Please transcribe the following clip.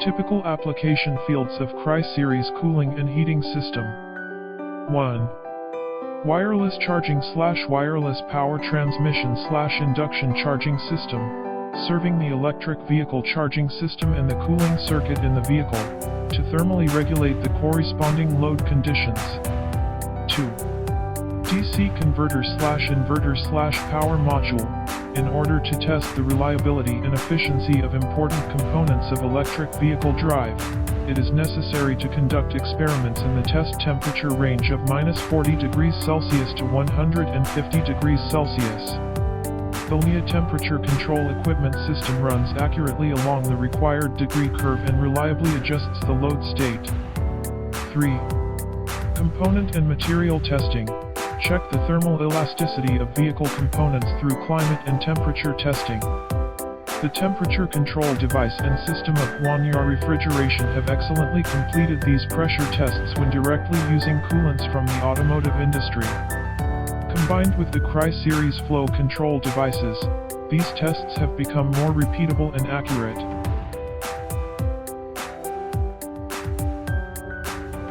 Typical application fields of KRY series cooling and heating system. 1. Wireless charging/wireless power transmission/induction charging system, serving the electric vehicle charging system and the cooling circuit in the vehicle, to thermally regulate the corresponding load conditions. 2. DC converter/inverter/power module, in order to test the reliability and efficiency of important components of electric vehicle drive. It is necessary to conduct experiments in the test temperature range of -40°C to 150°C. The LIA temperature control equipment system runs accurately along the required degree curve and reliably adjusts the load state. 3. Component and material testing. Check the thermal elasticity of vehicle components through climate and temperature testing. The temperature control device and system of KRY refrigeration have excellently completed these pressure tests when directly using coolants from the automotive industry. Combined with the KRY series flow control devices, these tests have become more repeatable and accurate.